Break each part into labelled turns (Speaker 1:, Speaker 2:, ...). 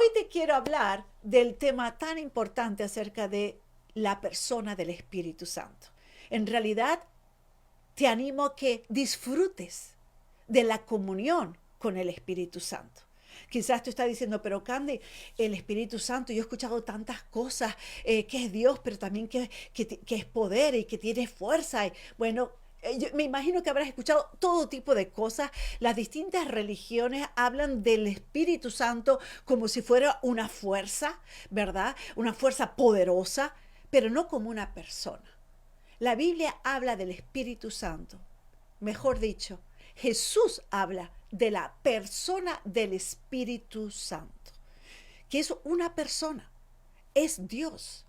Speaker 1: hoy te quiero hablar del tema tan importante acerca de la persona del Espíritu Santo. En realidad, te animo a que disfrutes de la comunión con el Espíritu Santo. Quizás tú estás diciendo, pero Candy, el Espíritu Santo, yo he escuchado tantas cosas, que es Dios, pero también que es poder y que tiene fuerza. Y, bueno, yo me imagino que habrás escuchado todo tipo de cosas. Las distintas religiones hablan del Espíritu Santo como si fuera una fuerza, ¿verdad? Una fuerza poderosa, pero no como una persona. La Biblia habla del Espíritu Santo. Mejor dicho, Jesús habla de la persona del Espíritu Santo, que es una persona, es Dios.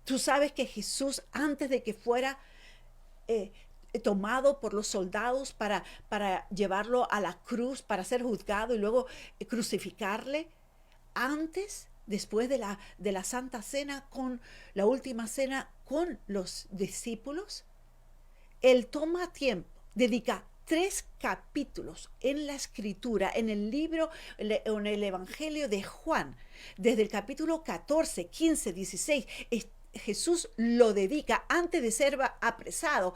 Speaker 1: Tú sabes que Jesús, antes de que fuera eh, tomado por los soldados para llevarlo a la cruz, para ser juzgado y luego crucificarle, antes, después de la Santa Cena, con la última cena con los discípulos, él toma tiempo, dedica 3 capítulos en la escritura, en el libro, en el Evangelio de Juan, desde el capítulo 14, 15, 16, Jesús lo dedica, antes de ser apresado,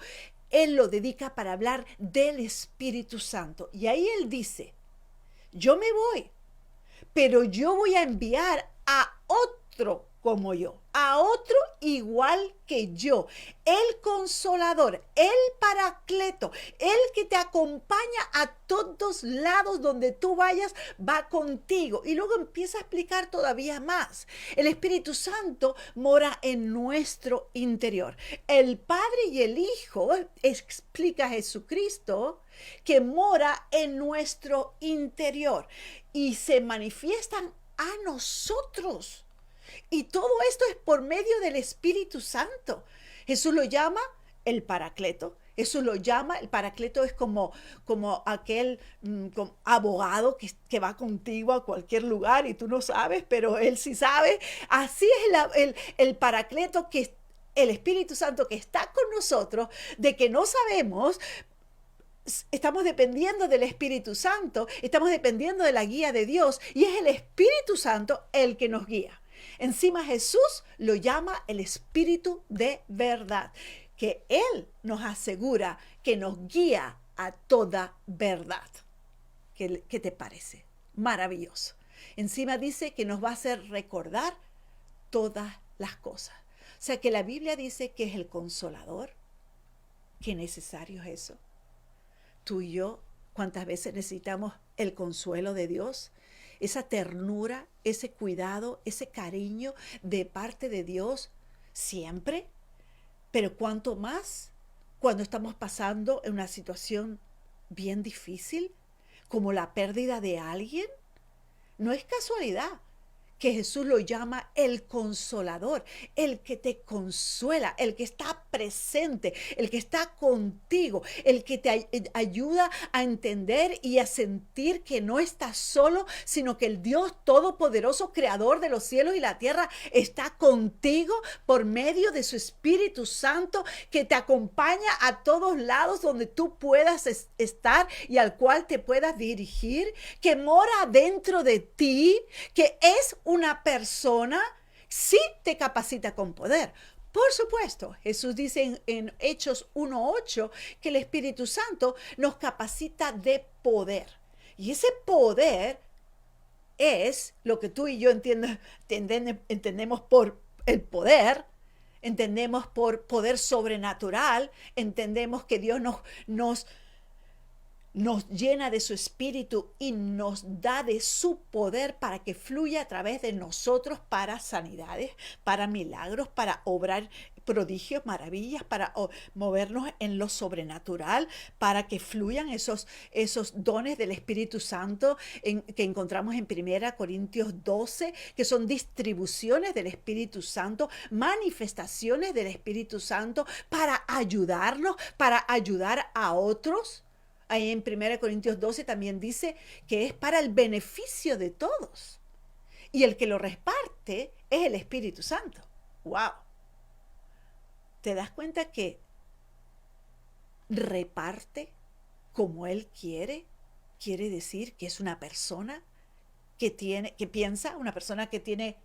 Speaker 1: él lo dedica para hablar del Espíritu Santo. Y ahí él dice, yo me voy, pero yo voy a enviar a otro como yo, a otro igual que yo, el consolador, el paracleto, el que te acompaña a todos lados donde tú vayas, va contigo. Y luego empieza a explicar todavía más. El Espíritu Santo mora en nuestro interior. El Padre y el Hijo, explica Jesucristo, que mora en nuestro interior y se manifiestan a nosotros. Y todo esto es por medio del Espíritu Santo. Jesús lo llama el Paracleto. Jesús lo llama, el Paracleto es como aquel como abogado que va contigo a cualquier lugar y tú no sabes, pero él sí sabe. Así es el Paracleto, que es el Espíritu Santo que está con nosotros, de que no sabemos. Estamos dependiendo del Espíritu Santo, estamos dependiendo de la guía de Dios y es el Espíritu Santo el que nos guía. Encima Jesús lo llama el Espíritu de verdad, que Él nos asegura que nos guía a toda verdad. ¿Qué te parece? Maravilloso. Encima dice que nos va a hacer recordar todas las cosas. O sea que la Biblia dice que es el consolador. Qué necesario es eso. Tú y yo, ¿cuántas veces necesitamos el consuelo de Dios? Esa ternura, ese cuidado, ese cariño de parte de Dios siempre. Pero cuánto más cuando estamos pasando en una situación bien difícil, como la pérdida de alguien. No es casualidad que Jesús lo llama el consolador, el que te consuela, el que está presente, el que está contigo, el que te ayuda a entender y a sentir que no estás solo, sino que el Dios todopoderoso, creador de los cielos y la tierra, está contigo por medio de su Espíritu Santo, que te acompaña a todos lados donde tú puedas estar y al cual te puedas dirigir, que mora dentro de ti, que es una persona, sí te capacita con poder. Por supuesto, Jesús dice en Hechos 1:8 que el Espíritu Santo nos capacita de poder. Y ese poder es lo que tú y yo entendemos por el poder, entendemos por poder sobrenatural, entendemos que Dios nos llena de su espíritu y nos da de su poder para que fluya a través de nosotros para sanidades, para milagros, para obrar prodigios, maravillas, para movernos en lo sobrenatural, para que fluyan esos dones del Espíritu Santo que encontramos en 1 Corintios 12, que son distribuciones del Espíritu Santo, manifestaciones del Espíritu Santo para ayudarnos, para ayudar a otros. Ahí en 1 Corintios 12 también dice que es para el beneficio de todos. Y el que lo reparte es el Espíritu Santo. ¡Wow! ¿Te das cuenta que reparte como Él quiere? Quiere decir que es una persona que piensa, una persona que tiene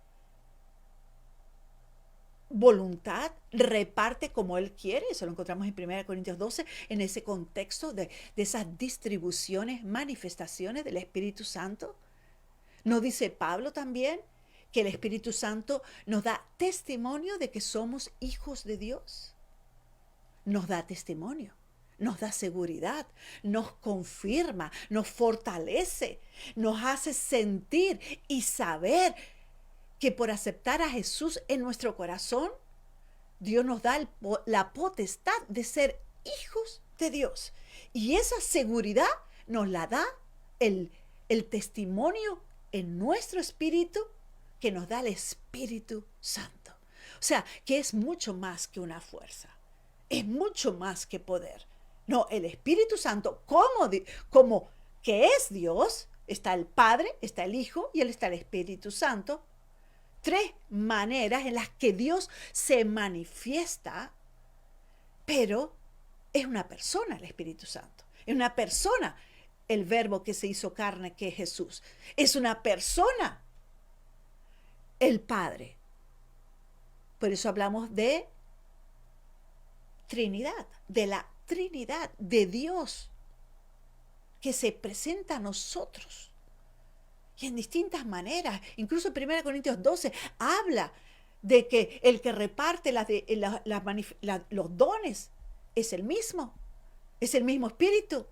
Speaker 1: voluntad, reparte como Él quiere. Eso lo encontramos en 1 Corintios 12, en ese contexto de esas distribuciones, manifestaciones del Espíritu Santo. ¿No dice Pablo también que el Espíritu Santo nos da testimonio de que somos hijos de Dios? Nos da testimonio, nos da seguridad, nos confirma, nos fortalece, nos hace sentir y saber que por aceptar a Jesús en nuestro corazón, Dios nos da la potestad de ser hijos de Dios. Y esa seguridad nos la da el testimonio en nuestro espíritu que nos da el Espíritu Santo. O sea, que es mucho más que una fuerza. Es mucho más que poder. No, el Espíritu Santo, como que es Dios, está el Padre, está el Hijo y Él está el Espíritu Santo. 3 maneras en las que Dios se manifiesta, pero es una persona el Espíritu Santo. Es una persona el Verbo que se hizo carne, que es Jesús. Es una persona el Padre. Por eso hablamos de Trinidad, de la Trinidad de Dios que se presenta a nosotros. Y en distintas maneras. Incluso en 1 Corintios 12 habla de que el que reparte los dones es el mismo espíritu.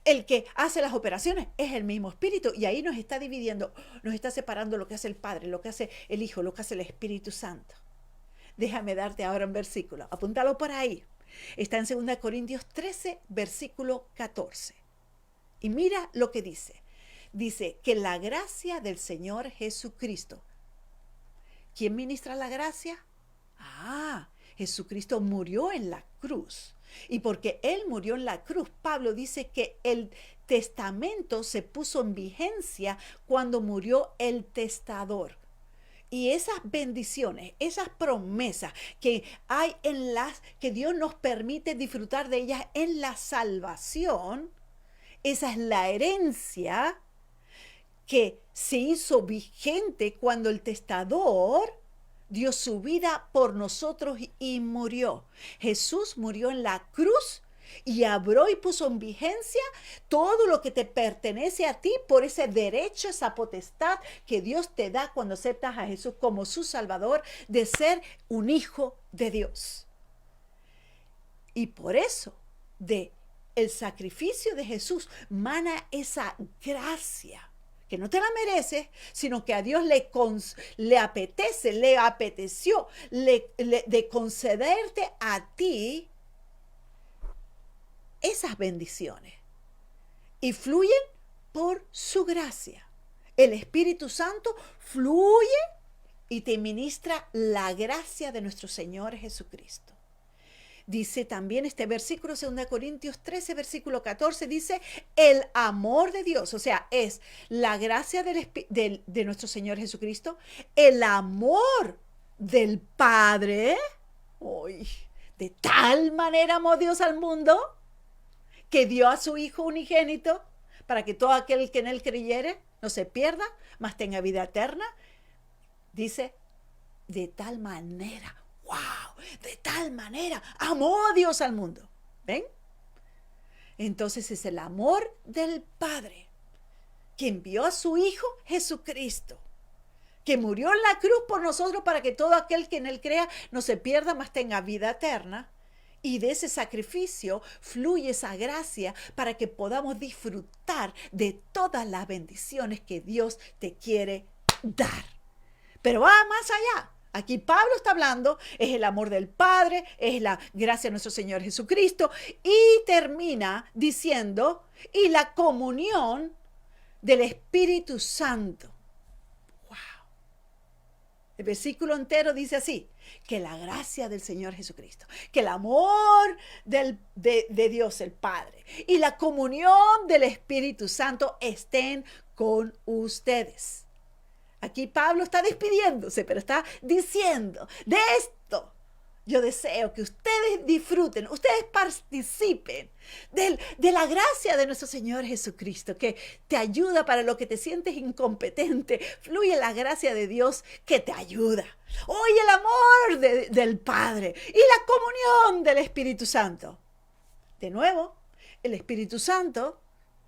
Speaker 1: El que hace las operaciones es el mismo espíritu. Y ahí nos está dividiendo, nos está separando lo que hace el Padre, lo que hace el Hijo, lo que hace el Espíritu Santo. Déjame darte ahora un versículo. Apúntalo por ahí. Está en 2 Corintios 13, versículo 14. Y mira lo que dice. Dice que la gracia del Señor Jesucristo. ¿Quién ministra la gracia? Jesucristo murió en la cruz. Y porque Él murió en la cruz, Pablo dice que el testamento se puso en vigencia cuando murió el testador. Y esas bendiciones, esas promesas que hay que Dios nos permite disfrutar de ellas en la salvación, esa es la herencia que se hizo vigente cuando el testador dio su vida por nosotros y murió. Jesús murió en la cruz y abrió y puso en vigencia todo lo que te pertenece a ti por ese derecho, esa potestad que Dios te da cuando aceptas a Jesús como su Salvador, de ser un hijo de Dios. Y por eso, de el sacrificio de Jesús mana esa gracia que no te la mereces, sino que a Dios le apeteció de concederte a ti esas bendiciones. Y fluyen por su gracia. El Espíritu Santo fluye y te ministra la gracia de nuestro Señor Jesucristo. Dice también este versículo, 2 Corintios 13, versículo 14, dice, el amor de Dios, o sea, es la gracia de nuestro Señor Jesucristo, el amor del Padre. De tal manera amó Dios al mundo, que dio a su Hijo unigénito, para que todo aquel que en Él creyere no se pierda, mas tenga vida eterna. Dice, de tal manera, de tal manera amó Dios al mundo. ¿Ven? Entonces es el amor del Padre que envió a su Hijo Jesucristo, que murió en la cruz por nosotros para que todo aquel que en Él crea no se pierda, mas tenga vida eterna. Y de ese sacrificio fluye esa gracia para que podamos disfrutar de todas las bendiciones que Dios te quiere dar. Pero va más allá. Aquí Pablo está hablando, es el amor del Padre, es la gracia de nuestro Señor Jesucristo, y termina diciendo, y la comunión del Espíritu Santo. El versículo entero dice así, que la gracia del Señor Jesucristo, que el amor de Dios el Padre y la comunión del Espíritu Santo estén con ustedes. Aquí Pablo está despidiéndose, pero está diciendo de esto Yo deseo que ustedes disfruten, ustedes participen de la gracia de nuestro Señor Jesucristo, que te ayuda para lo que te sientes incompetente. Fluye la gracia de Dios que te ayuda. Hoy el amor del Padre y la comunión del Espíritu Santo. De nuevo, el Espíritu Santo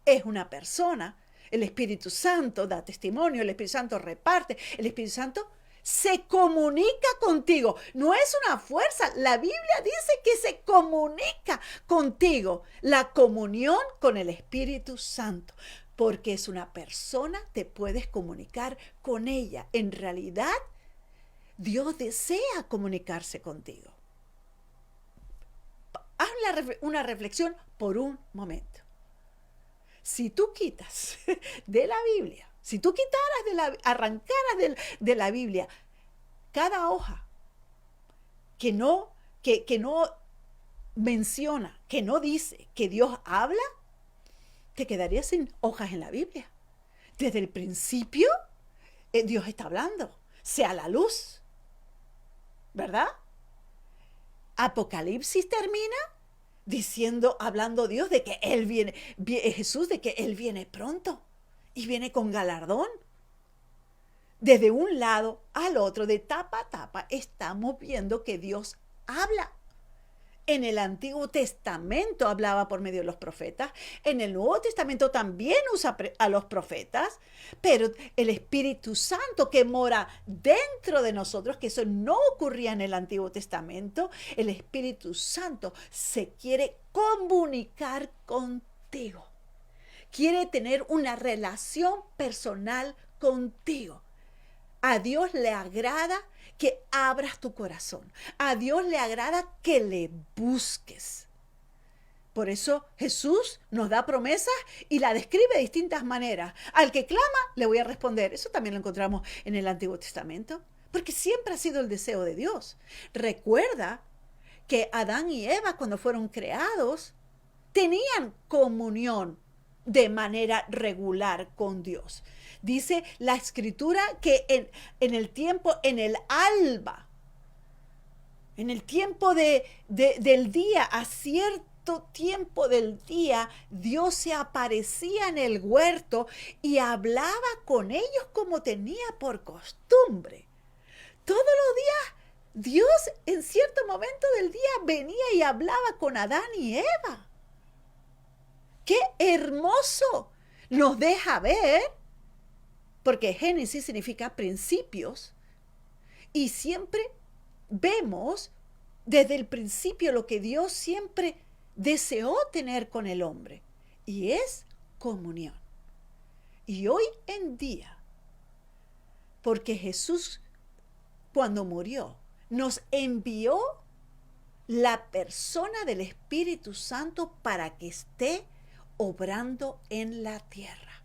Speaker 1: es una persona. El Espíritu Santo da testimonio, el Espíritu Santo reparte, el Espíritu Santo se comunica contigo. No es una fuerza. La Biblia dice que se comunica contigo. La comunión con el Espíritu Santo. Porque es una persona, te puedes comunicar con ella. En realidad, Dios desea comunicarse contigo. Haz una reflexión por un momento. Si tú quitas de la Biblia, si tú arrancaras de la Biblia cada hoja que no menciona, que no dice que Dios habla, te quedarías sin hojas en la Biblia. Desde el principio, Dios está hablando, sea la luz, ¿verdad? Apocalipsis termina hablando Dios de que Él viene, Jesús, de que Él viene pronto y viene con galardón. Desde un lado al otro, de tapa a tapa, estamos viendo que Dios habla. En el Antiguo Testamento hablaba por medio de los profetas. En el Nuevo Testamento también usa a los profetas. Pero el Espíritu Santo que mora dentro de nosotros, que eso no ocurría en el Antiguo Testamento, el Espíritu Santo se quiere comunicar contigo. Quiere tener una relación personal contigo. A Dios le agrada que abras tu corazón. A Dios le agrada que le busques. Por eso Jesús nos da promesas y la describe de distintas maneras. Al que clama, le voy a responder. Eso también lo encontramos en el Antiguo Testamento, porque siempre ha sido el deseo de Dios. Recuerda que Adán y Eva, cuando fueron creados, tenían comunión de manera regular con Dios. Dice la Escritura que en el tiempo, en el alba, en el tiempo del día, a cierto tiempo del día, Dios se aparecía en el huerto y hablaba con ellos como tenía por costumbre. Todos los días, Dios en cierto momento del día venía y hablaba con Adán y Eva. ¡Qué hermoso! Nos deja ver, porque Génesis significa principios, y siempre vemos desde el principio lo que Dios siempre deseó tener con el hombre, y es comunión. Y hoy en día, porque Jesús cuando murió nos envió la persona del Espíritu Santo para que esté obrando en la tierra.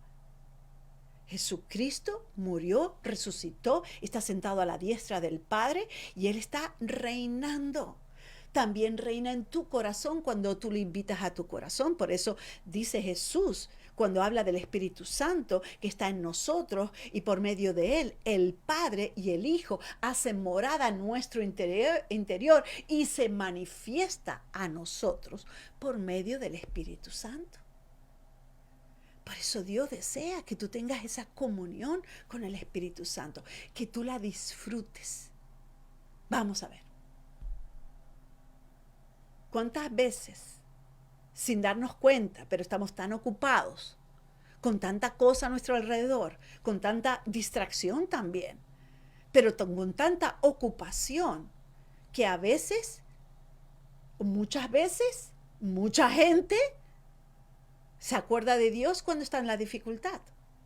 Speaker 1: Jesucristo murió, resucitó, está sentado a la diestra del Padre y Él está reinando. También reina en tu corazón cuando tú le invitas a tu corazón. Por eso dice Jesús, cuando habla del Espíritu Santo que está en nosotros y por medio de Él, el Padre y el Hijo hacen morada en nuestro interior y se manifiesta a nosotros por medio del Espíritu Santo. Por eso Dios desea que tú tengas esa comunión con el Espíritu Santo, que tú la disfrutes. Vamos a ver. ¿Cuántas veces, sin darnos cuenta, pero estamos tan ocupados, con tanta cosa a nuestro alrededor, con tanta distracción también, pero con tanta ocupación, que a veces, muchas veces, mucha gente se acuerda de Dios cuando está en la dificultad?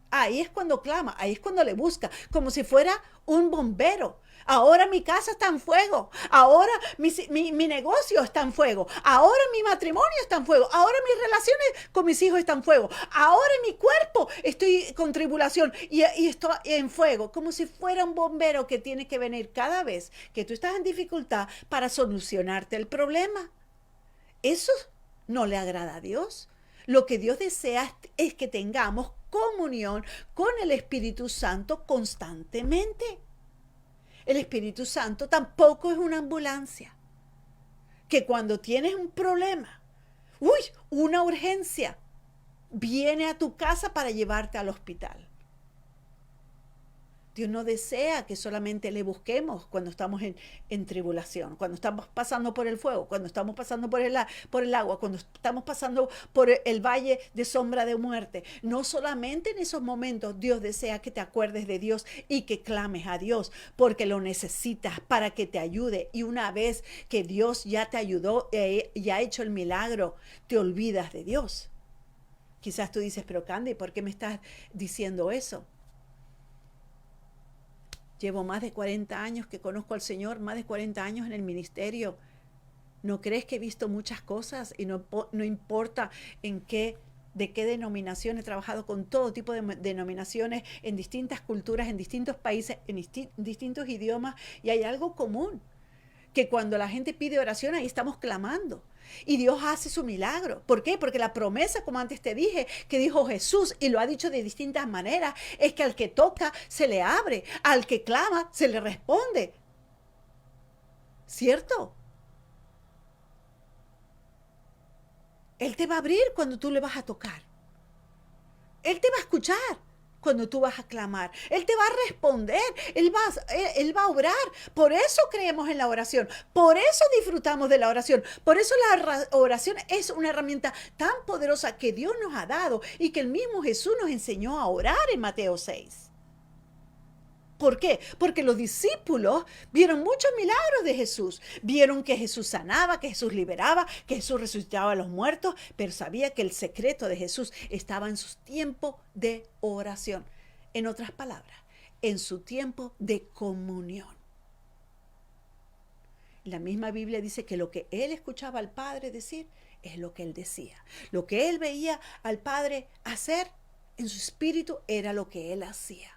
Speaker 1: Ahí es cuando clama, ahí es cuando le busca, como si fuera un bombero. Ahora mi casa está en fuego, ahora mi negocio está en fuego, ahora mi matrimonio está en fuego, ahora mis relaciones con mis hijos están en fuego, ahora en mi cuerpo estoy con tribulación y estoy en fuego, como si fuera un bombero que tiene que venir cada vez que tú estás en dificultad para solucionarte el problema. Eso no le agrada a Dios. Lo que Dios desea es que tengamos comunión con el Espíritu Santo constantemente. El Espíritu Santo tampoco es una ambulancia. que cuando tienes un problema, uy, una urgencia, viene a tu casa para llevarte al hospital. Dios no desea que solamente le busquemos cuando estamos en tribulación, cuando estamos pasando por el fuego, cuando estamos pasando por el agua, cuando estamos pasando por el valle de sombra de muerte. No solamente en esos momentos Dios desea que te acuerdes de Dios y que clames a Dios, porque lo necesitas para que te ayude. Y una vez que Dios ya te ayudó y ha hecho el milagro, te olvidas de Dios. Quizás tú dices, pero Candy, ¿por qué me estás diciendo eso? Llevo más de 40 años que conozco al Señor, más de 40 años en el ministerio. ¿No crees que he visto muchas cosas y no importa de qué denominación he trabajado con todo tipo de denominaciones en distintas culturas, en distintos países, en distintos idiomas, y hay algo común, que cuando la gente pide oración, ahí estamos clamando. Y Dios hace su milagro. ¿Por qué? Porque la promesa, como antes te dije, que dijo Jesús, y lo ha dicho de distintas maneras, es que al que toca se le abre, al que clama se le responde. ¿Cierto? Él te va a abrir cuando tú le vas a tocar. Él te va a escuchar cuando tú vas a clamar. Él te va a responder. Él va a obrar. Por eso creemos en la oración. Por eso disfrutamos de la oración. Por eso la oración es una herramienta tan poderosa que Dios nos ha dado y que el mismo Jesús nos enseñó a orar en Mateo 6. ¿Por qué? Porque los discípulos vieron muchos milagros de Jesús. Vieron que Jesús sanaba, que Jesús liberaba, que Jesús resucitaba a los muertos, pero sabía que el secreto de Jesús estaba en su tiempo de oración. En otras palabras, en su tiempo de comunión. La misma Biblia dice que lo que él escuchaba al Padre decir es lo que él decía. Lo que él veía al Padre hacer en su espíritu era lo que él hacía.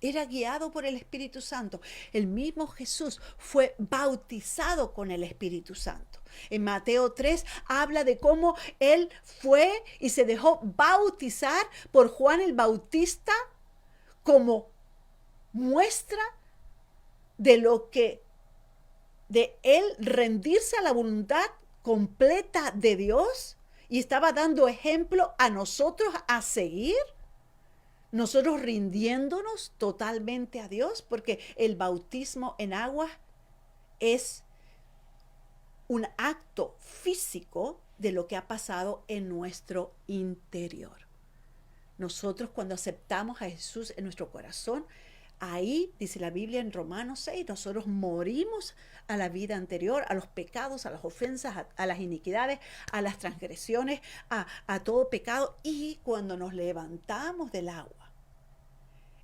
Speaker 1: Era guiado por el Espíritu Santo. El mismo Jesús fue bautizado con el Espíritu Santo. En Mateo 3 habla de cómo él fue y se dejó bautizar por Juan el Bautista como muestra de de él rendirse a la voluntad completa de Dios, y estaba dando ejemplo a nosotros a seguir. Nosotros rindiéndonos totalmente a Dios, porque el bautismo en agua es un acto físico de lo que ha pasado en nuestro interior. Nosotros, cuando aceptamos a Jesús en nuestro corazón, ahí dice la Biblia en Romanos 6, nosotros morimos a la vida anterior, a los pecados, a las ofensas, a las iniquidades, a las transgresiones, a todo pecado. Y cuando nos levantamos del agua,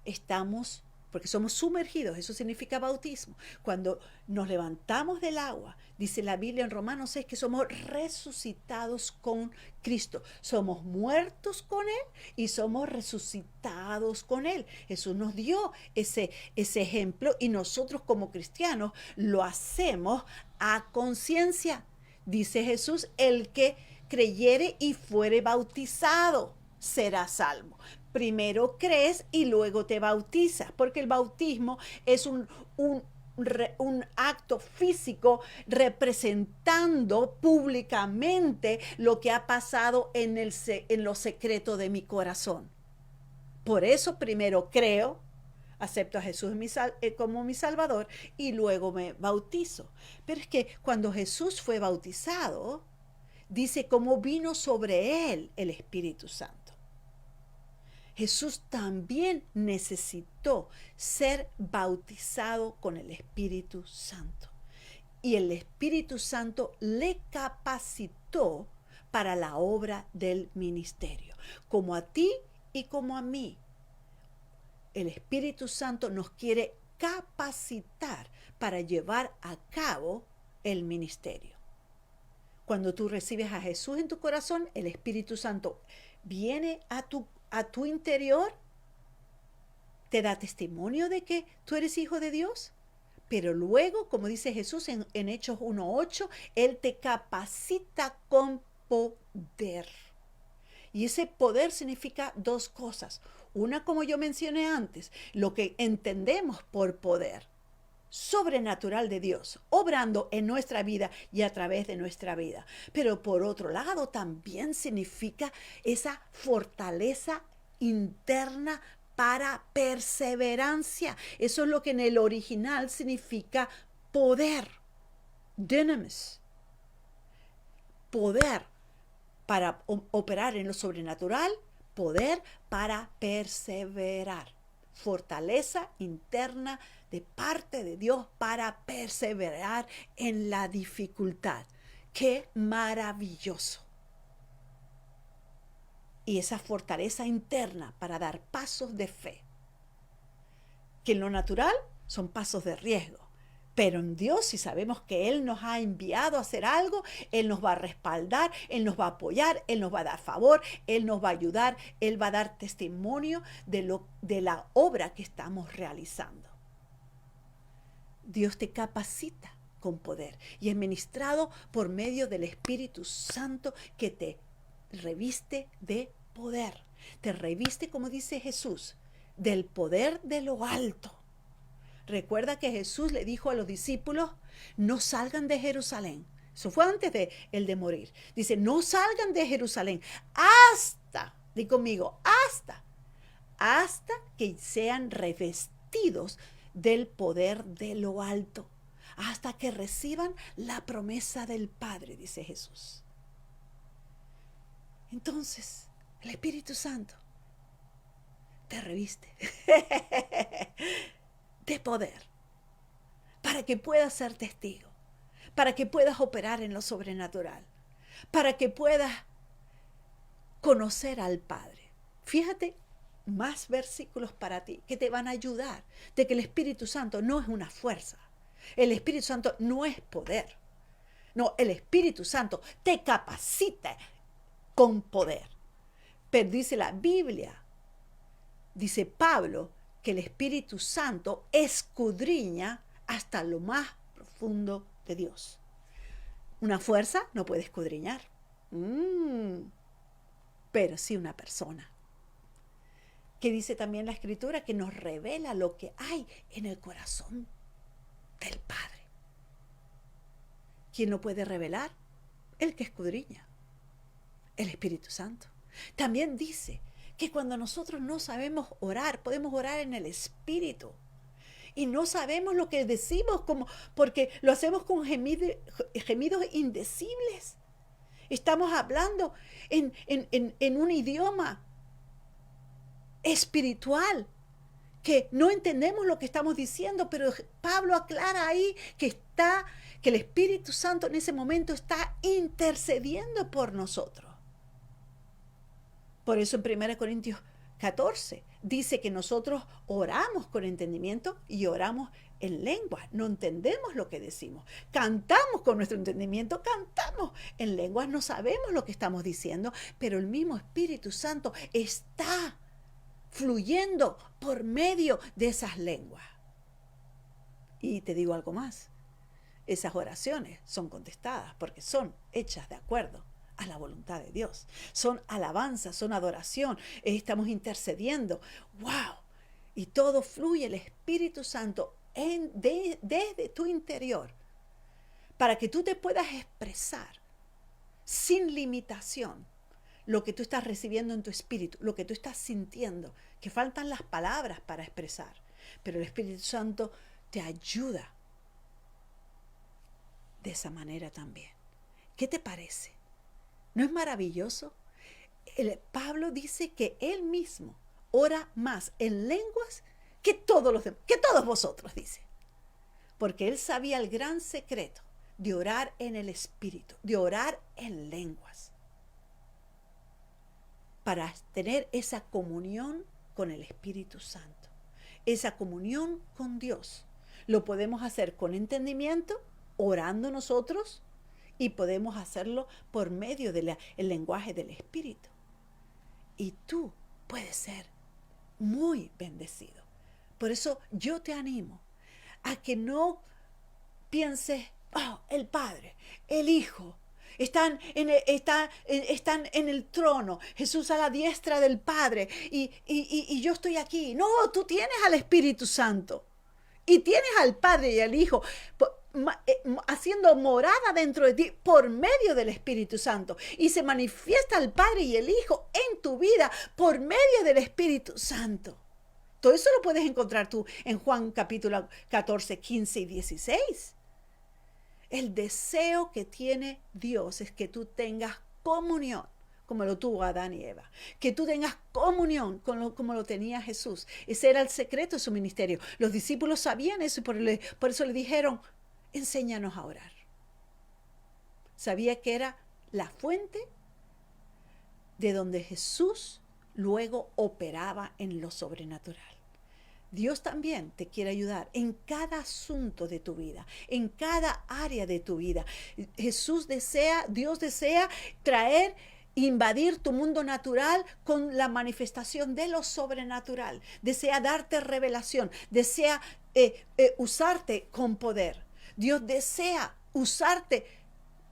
Speaker 1: estamos, porque somos sumergidos, eso significa bautismo. Cuando nos levantamos del agua, dice la Biblia en Romanos 6 que somos resucitados con Cristo. Somos muertos con Él y somos resucitados con Él. Jesús nos dio ese ejemplo, y nosotros como cristianos lo hacemos a conciencia. Dice Jesús, el que creyere y fuere bautizado será salvo. Primero crees y luego te bautizas, porque el bautismo es un acto físico representando públicamente lo que ha pasado en lo secreto de mi corazón. Por eso primero creo, acepto a Jesús como mi Salvador, y luego me bautizo. Pero es que cuando Jesús fue bautizado, dice cómo vino sobre él el Espíritu Santo. Jesús también necesitó ser bautizado con el Espíritu Santo. Y el Espíritu Santo le capacitó para la obra del ministerio. Como a ti y como a mí, el Espíritu Santo nos quiere capacitar para llevar a cabo el ministerio. Cuando tú recibes a Jesús en tu corazón, el Espíritu Santo viene a tu interior, te da testimonio de que tú eres hijo de Dios, pero luego, como dice Jesús en Hechos 1:8, Él te capacita con poder. Y ese poder significa dos cosas. Una, como yo mencioné antes, lo que entendemos por poder. sobrenatural de Dios, obrando en nuestra vida y a través de nuestra vida. Pero por otro lado, también significa esa fortaleza interna para perseverancia. Eso es lo que en el original significa poder, dynamis, poder para operar en lo sobrenatural, poder para perseverar, fortaleza interna de parte de Dios para perseverar en la dificultad. ¡Qué maravilloso! Y esa fortaleza interna para dar pasos de fe, que en lo natural son pasos de riesgo. Pero en Dios, si sabemos que Él nos ha enviado a hacer algo, Él nos va a respaldar, Él nos va a apoyar, Él nos va a dar favor, Él nos va a ayudar, Él va a dar testimonio de la obra que estamos realizando. Dios te capacita con poder y es ministrado por medio del Espíritu Santo que te reviste de poder. Te reviste, como dice Jesús, del poder de lo alto. Recuerda que Jesús le dijo a los discípulos, no salgan de Jerusalén. Eso fue antes de él de morir. Dice, no salgan de Jerusalén hasta, di conmigo, hasta que sean revestidos del poder de lo alto. Hasta que reciban la promesa del Padre, dice Jesús. Entonces, el Espíritu Santo te reviste de poder para que puedas ser testigo, para que puedas operar en lo sobrenatural, para que puedas conocer al Padre. Fíjate, más versículos para ti que te van a ayudar de que el Espíritu Santo no es una fuerza. El Espíritu Santo no es poder. No, el Espíritu Santo te capacita con poder. Pero dice la Biblia, dice Pablo, que el Espíritu Santo escudriña hasta lo más profundo de Dios. Una fuerza no puede escudriñar, pero sí una persona. Que dice también la Escritura que nos revela lo que hay en el corazón del Padre. ¿Quién lo puede revelar? El que escudriña, el Espíritu Santo. También dice que cuando nosotros no sabemos orar, podemos orar en el Espíritu. Y no sabemos lo que decimos porque lo hacemos con gemidos indecibles. Estamos hablando en un idioma espiritual que no entendemos lo que estamos diciendo, pero Pablo aclara ahí que el Espíritu Santo en ese momento está intercediendo por nosotros. Por eso en 1 Corintios 14 dice que nosotros oramos con entendimiento y oramos en lengua. No entendemos lo que decimos. Cantamos con nuestro entendimiento, cantamos en lenguas, no sabemos lo que estamos diciendo, pero el mismo Espíritu Santo está fluyendo por medio de esas lenguas. Y te digo algo más. Esas oraciones son contestadas porque son hechas de acuerdo a la voluntad de Dios. Son alabanza, son adoración. Estamos intercediendo. ¡Wow! Y todo fluye el Espíritu Santo desde tu interior para que tú te puedas expresar sin limitación lo que tú estás recibiendo en tu espíritu, lo que tú estás sintiendo, que faltan las palabras para expresar. Pero el Espíritu Santo te ayuda de esa manera también. ¿Qué te parece? ¿No es maravilloso? Pablo dice que él mismo ora más en lenguas que todos vosotros, dice. Porque él sabía el gran secreto de orar en el Espíritu, de orar en lenguas, para tener esa comunión con el Espíritu Santo, esa comunión con Dios. Lo podemos hacer con entendimiento, orando nosotros, y podemos hacerlo por medio del lenguaje del Espíritu. Y tú puedes ser muy bendecido. Por eso yo te animo a que no pienses, oh, el Padre, el Hijo, están en el trono, Jesús a la diestra del Padre, y yo estoy aquí. No, tú tienes al Espíritu Santo. y tienes al Padre y al Hijo haciendo morada dentro de ti por medio del Espíritu Santo, y se manifiesta el Padre y el Hijo en tu vida por medio del Espíritu Santo. Todo eso lo puedes encontrar tú en Juan capítulo 14, 15 y 16. El deseo que tiene Dios es que tú tengas comunión, como lo tuvo Adán y Eva. Que tú tengas comunión como lo tenía Jesús. Ese era el secreto de su ministerio. Los discípulos sabían eso y por eso le dijeron, enséñanos a orar. Sabía que era la fuente de donde Jesús luego operaba en lo sobrenatural. Dios también te quiere ayudar en cada asunto de tu vida, en cada área de tu vida. Dios desea traer, invadir tu mundo natural con la manifestación de lo sobrenatural. Desea darte revelación, desea usarte con poder. Dios desea usarte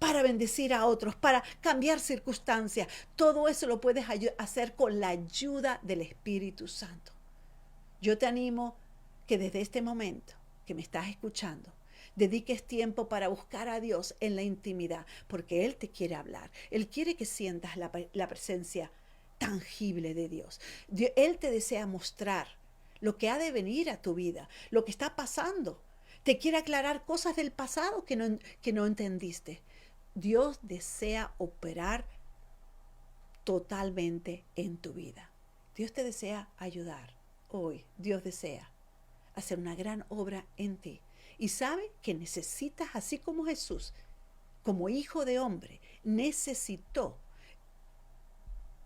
Speaker 1: para bendecir a otros, para cambiar circunstancias. Todo eso lo puedes hacer con la ayuda del Espíritu Santo. Yo te animo que desde este momento que me estás escuchando, dediques tiempo para buscar a Dios en la intimidad, porque Él te quiere hablar. Él quiere que sientas la presencia tangible de Dios. Él te desea mostrar lo que ha de venir a tu vida, lo que está pasando. Te quiere aclarar cosas del pasado que no entendiste. Dios desea operar totalmente en tu vida. Dios te desea ayudar. Hoy Dios desea hacer una gran obra en ti y sabe que necesitas, así como Jesús, como hijo de hombre, necesitó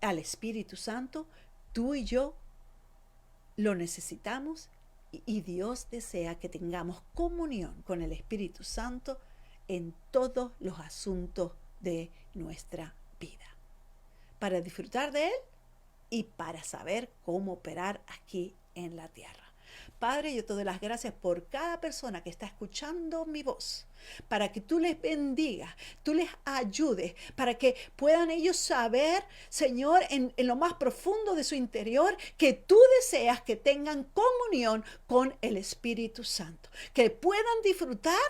Speaker 1: al Espíritu Santo. Tú y yo lo necesitamos y Dios desea que tengamos comunión con el Espíritu Santo en todos los asuntos de nuestra vida, para disfrutar de Él y para saber cómo operar aquí en la tierra. Padre, yo te doy las gracias por cada persona que está escuchando mi voz, para que tú les bendigas, tú les ayudes, para que puedan ellos saber, Señor, en lo más profundo de su interior, que tú deseas que tengan comunión con el Espíritu Santo, que puedan disfrutar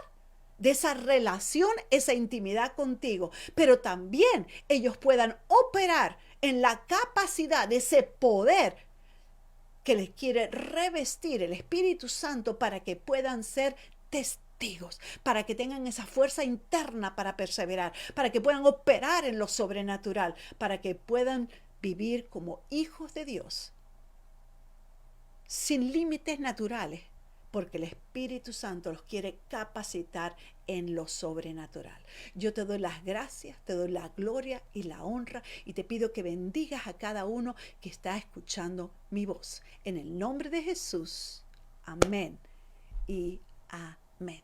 Speaker 1: de esa relación, esa intimidad contigo, pero también ellos puedan operar en la capacidad de ese poder que les quiere revestir el Espíritu Santo para que puedan ser testigos, para que tengan esa fuerza interna para perseverar, para que puedan operar en lo sobrenatural, para que puedan vivir como hijos de Dios, sin límites naturales, porque el Espíritu Santo los quiere capacitar en lo sobrenatural. Yo te doy las gracias, te doy la gloria y la honra y te pido que bendigas a cada uno que está escuchando mi voz. En el nombre de Jesús. Amén y amén.